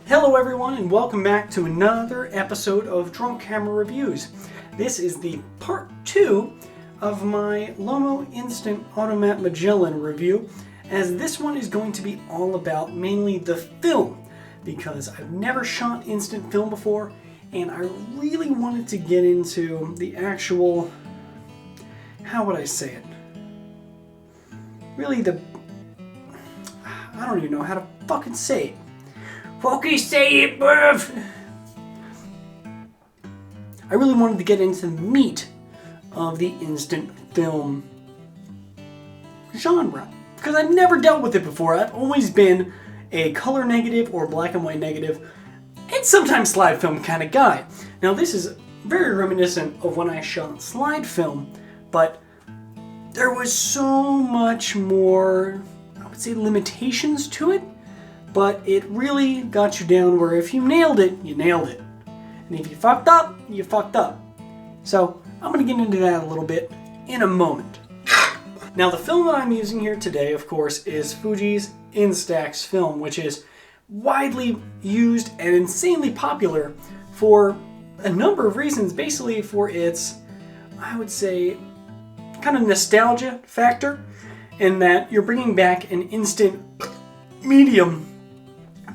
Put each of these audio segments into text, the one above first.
Hello everyone and welcome back to another episode of Drunk Camera Reviews. This is the part 2 of my Lomo Instant Automat Magellan review, as this one is going to be all about mainly the film, because I've never shot instant film before and I really wanted to get into the actual, how would I say it? Really I don't even know how to fucking say it. Fucking say it, bruv! I really wanted to get into the meat of the instant film genre, because I've never dealt with it before. I've always been a color negative or black and white negative and sometimes slide film kind of guy. Now this is very reminiscent of when I shot slide film, but there was so much more, I would say, limitations to it. But it really got you down where if you nailed it, you nailed it. And if you fucked up, you fucked up. So I'm going to get into that a little bit in a moment. Now the film that I'm using here today, of course, is Fuji's Instax film, which is widely used and insanely popular for a number of reasons. Basically for its, I would say, kind of nostalgia factor, in that you're bringing back an instant medium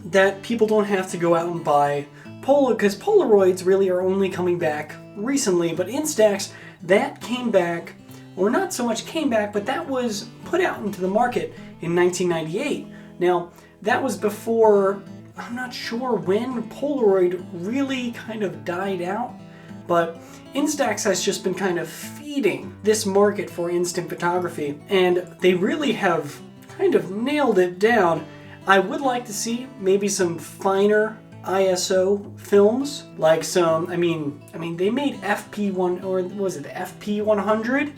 that people don't have to go out and buy because Polaroids really are only coming back recently, but Instax, that came back, or not so much came back, but that was put out into the market in 1998. Now, that was before, I'm not sure when Polaroid really kind of died out, but Instax has just been kind of feeding this market for instant photography, and they really have kind of nailed it down. I would like to see maybe some finer ISO films, like some, I mean they made FP1, or was it the FP100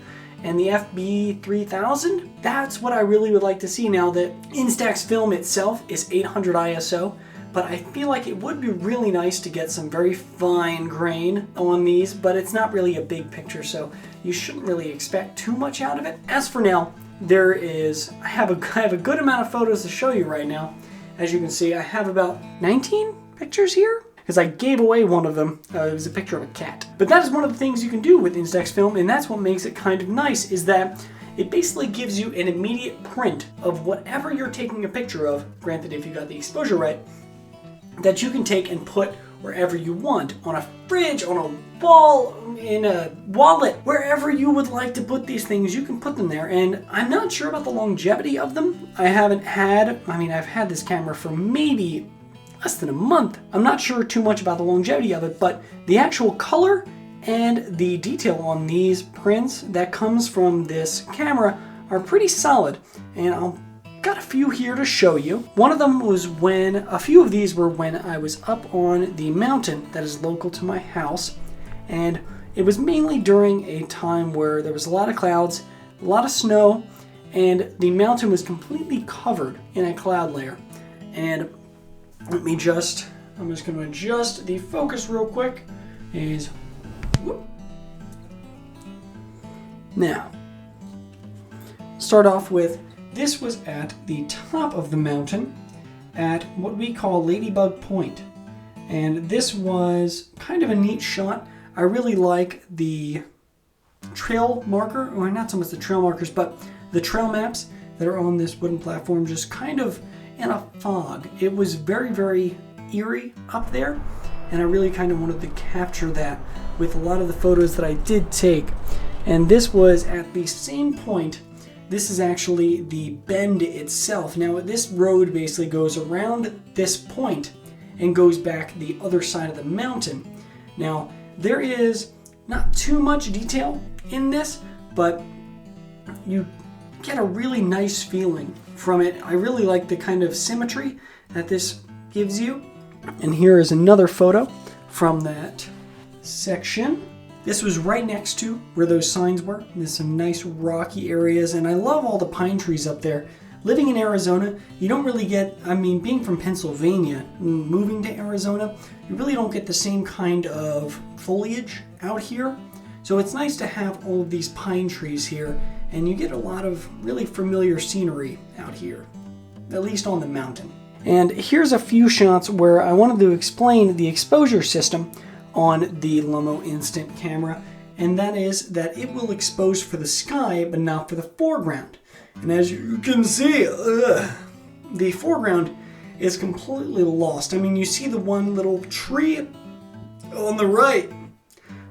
and the FB3000? That's what I really would like to see. Now that Instax film itself is 800 ISO, but I feel like it would be really nice to get some very fine grain on these, but it's not really a big picture, so you shouldn't really expect too much out of it. As for now, I have a good amount of photos to show you right now. As you can see, I have about 19 pictures here, because I gave away one of them. It was a picture of a cat. But that is one of the things you can do with Instax film, and that's what makes it kind of nice, is that it basically gives you an immediate print of whatever you're taking a picture of, granted if you got the exposure right, that you can take and put wherever you want, on a fridge, on a wall, in a wallet, wherever you would like to put these things, you can put them there. And I'm not sure about the longevity of them. I've had this camera for maybe less than a month. I'm not sure too much about the longevity of it, but the actual color and the detail on these prints that comes from this camera are pretty solid, and I've got a few here to show you. One of them was a few of these were when I was up on the mountain that is local to my house, and it was mainly during a time where there was a lot of clouds, a lot of snow, and the mountain was completely covered in a cloud layer. And I'm just going to adjust the focus real quick. Now, start off with, this was at the top of the mountain at what we call Ladybug Point. And this was kind of a neat shot. I really like the trail marker, or not so much the trail markers, but the trail maps that are on this wooden platform, just kind of in a fog. It was very, very eerie up there, and I really kind of wanted to capture that with a lot of the photos that I did take. And this was at the same point. This is actually the bend itself. Now this road basically goes around this point and goes back the other side of the mountain. Now there is not too much detail in this, but you get a really nice feeling from it. I really like the kind of symmetry that this gives you. And here is another photo from that section. This was right next to where those signs were. There's some nice rocky areas, and I love all the pine trees up there. Living in Arizona, you don't really get, being from Pennsylvania, moving to Arizona, you really don't get the same kind of foliage out here. So it's nice to have all of these pine trees here, and you get a lot of really familiar scenery out here, at least on the mountain. And here's a few shots where I wanted to explain the exposure system on the Lomo Instant camera, and that is that it will expose for the sky but not for the foreground. And as you can see, the foreground is completely lost. I mean, you see the one little tree on the right,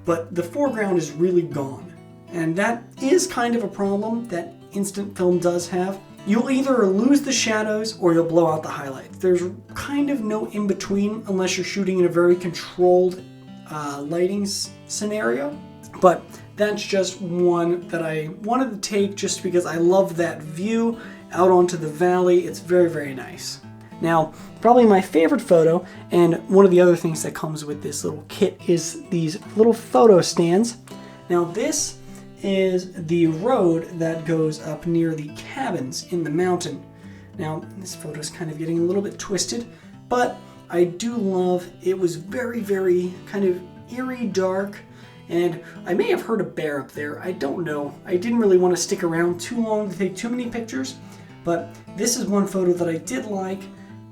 but the foreground is really gone. And that is kind of a problem that instant film does have. You'll either lose the shadows or you'll blow out the highlights. There's kind of no in between unless you're shooting in a very controlled lighting scenario. But that's just one that I wanted to take just because I love that view out onto the valley. It's very, very nice. Now, probably my favorite photo, and one of the other things that comes with this little kit, is these little photo stands. Now this is the road that goes up near the cabins in the mountain. Now, this photo is kind of getting a little bit twisted, but I do love, it was very, very kind of eerie, dark, and I may have heard a bear up there. I don't know. I didn't really want to stick around too long to take too many pictures, but this is one photo that I did like,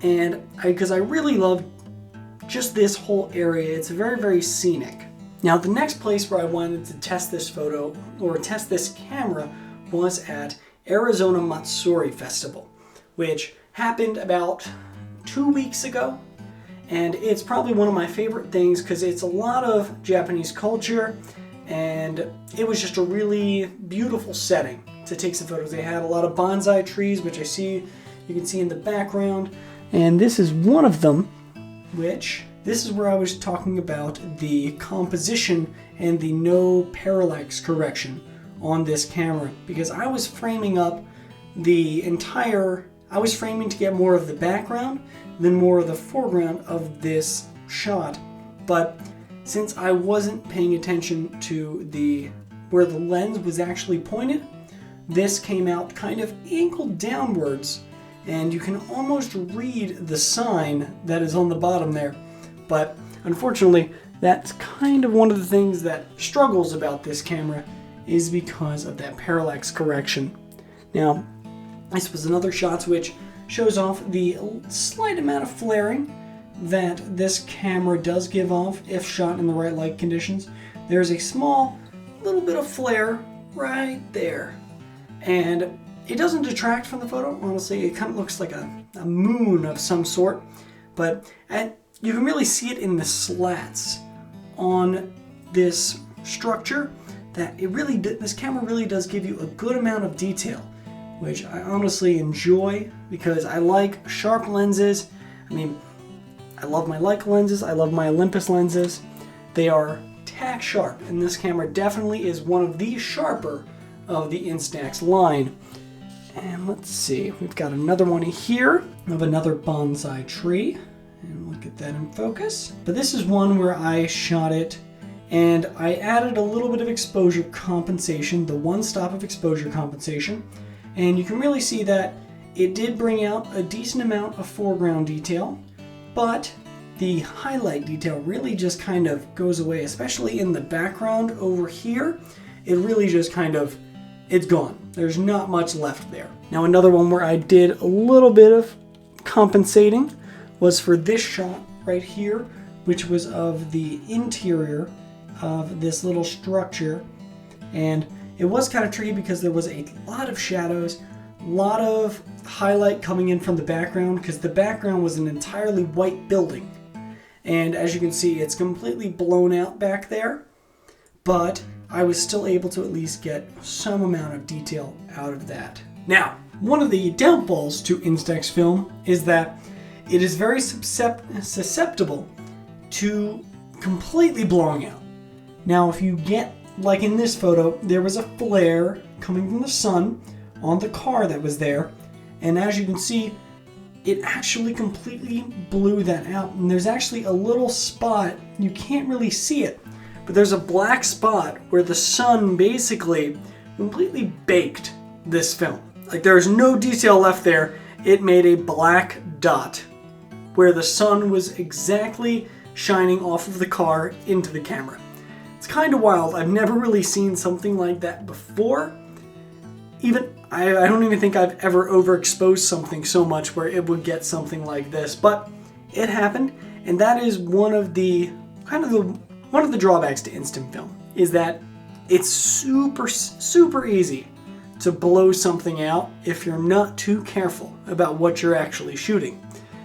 and because I really love just this whole area. It's very, very scenic. Now, the next place where I wanted to test this photo, or test this camera, was at Arizona Matsuri Festival, which happened about 2 weeks ago. And it's probably one of my favorite things because it's a lot of Japanese culture, and it was just a really beautiful setting to take some photos. They had a lot of bonsai trees, which you can see in the background. And this is one of them, which this is where I was talking about the composition and the no parallax correction on this camera, because I was framing up I was framing to get more of the background than more of the foreground of this shot. But since I wasn't paying attention to where the lens was actually pointed, this came out kind of angled downwards, and you can almost read the sign that is on the bottom there. But unfortunately, that's kind of one of the things that struggles about this camera, is because of that parallax correction. Now, this was another shot which shows off the slight amount of flaring that this camera does give off if shot in the right light conditions. There's a small little bit of flare right there, and it doesn't detract from the photo. Honestly, it kind of looks like a moon of some sort, but you can really see it in the slats on this structure, that this camera really does give you a good amount of detail, which I honestly enjoy because I like sharp lenses. I mean, I love my Leica lenses, I love my Olympus lenses. They are tack sharp, and this camera definitely is one of the sharper of the Instax line. And let's see, we've got another one here of another bonsai tree, and we'll get that in focus. But this is one where I shot it and I added a little bit of exposure compensation, the one stop of exposure compensation, and you can really see that it did bring out a decent amount of foreground detail, but the highlight detail really just kind of goes away, especially in the background over here. It really just kind of, it's gone. There's not much left there. Now, another one where I did a little bit of compensating was for this shot right here, which was of the interior of this little structure. And it was kind of tricky because there was a lot of shadows, a lot of highlight coming in from the background, because the background was an entirely white building. And as you can see, it's completely blown out back there, but I was still able to at least get some amount of detail out of that. Now, one of the downfalls to Instax film is that it is very susceptible to completely blowing out. Now, if you get, like in this photo, there was a flare coming from the sun on the car that was there, and as you can see, it actually completely blew that out. And there's actually a little spot, you can't really see it, but there's a black spot where the sun basically completely baked this film. Like, there's no detail left there. It made a black dot where the sun was exactly shining off of the car into the camera. It's kind of wild. I've never really seen something like that before. Even I don't even think I've ever overexposed something so much where it would get something like this, but it happened, and that is one of the drawbacks to instant film, is that it's super easy to blow something out if you're not too careful about what you're actually shooting.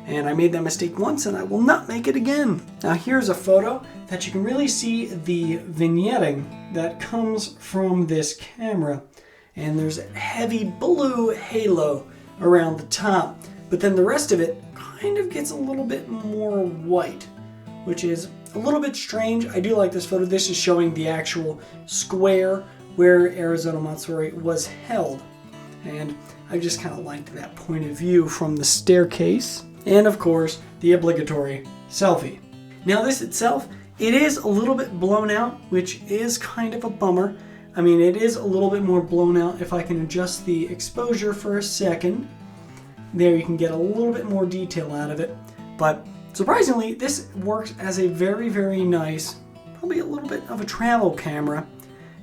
And I made that mistake once, and I will not make it again. Now here's a photo that you can really see the vignetting that comes from this camera. And there's a heavy blue halo around the top, but then the rest of it kind of gets a little bit more white, which is a little bit strange. I do like this photo. This is showing the actual square where Arizona Matsuri was held. And I just kind of liked that point of view from the staircase. And of course, the obligatory selfie. Now this itself, it is a little bit blown out, which is kind of a bummer. I mean, it is a little bit more blown out. If I can adjust the exposure for a second, there you can get a little bit more detail out of it. But surprisingly, this works as a very nice, probably a little bit of a travel camera,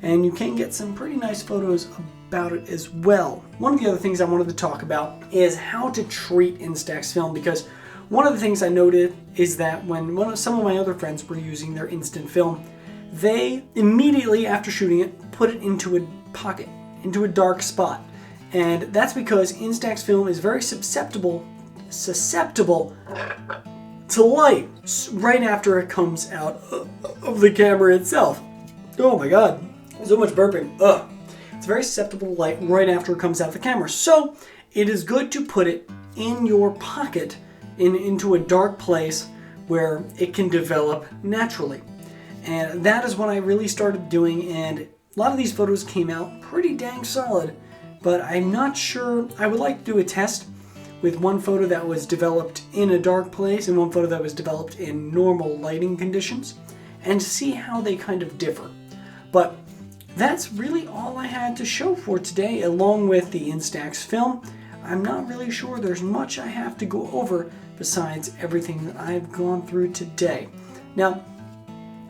and you can get some pretty nice photos about it as well. One of the other things I wanted to talk about is how to treat Instax film, because one of the things I noted is that when some of my other friends were using their instant film, they immediately after shooting it put it into a pocket, into a dark spot. And that's because Instax film is very susceptible to light right after it comes out of the camera itself. Oh my god, so much burping. Ugh. It's very susceptible to light right after it comes out of the camera. So it is good to put it in your pocket, into a dark place where it can develop naturally. And that is what I really started doing, and a lot of these photos came out pretty dang solid, but I'm not sure. I would like to do a test with one photo that was developed in a dark place and one photo that was developed in normal lighting conditions, and see how they kind of differ. But that's really all I had to show for today, along with the Instax film. I'm not really sure there's much I have to go over besides everything that I've gone through today. Now,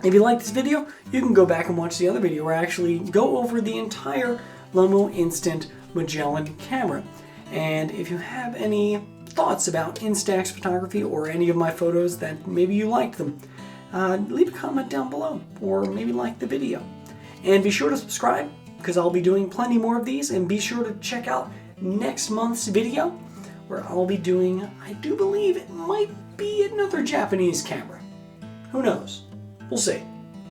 if you like this video, you can go back and watch the other video where I actually go over the entire Lomo Instant Magellan camera. And if you have any thoughts about Instax photography or any of my photos that maybe you liked them, leave a comment down below or maybe like the video. And be sure to subscribe, because I'll be doing plenty more of these, and be sure to check out next month's video where I'll be doing, I do believe it might be another Japanese camera. Who knows? We'll see.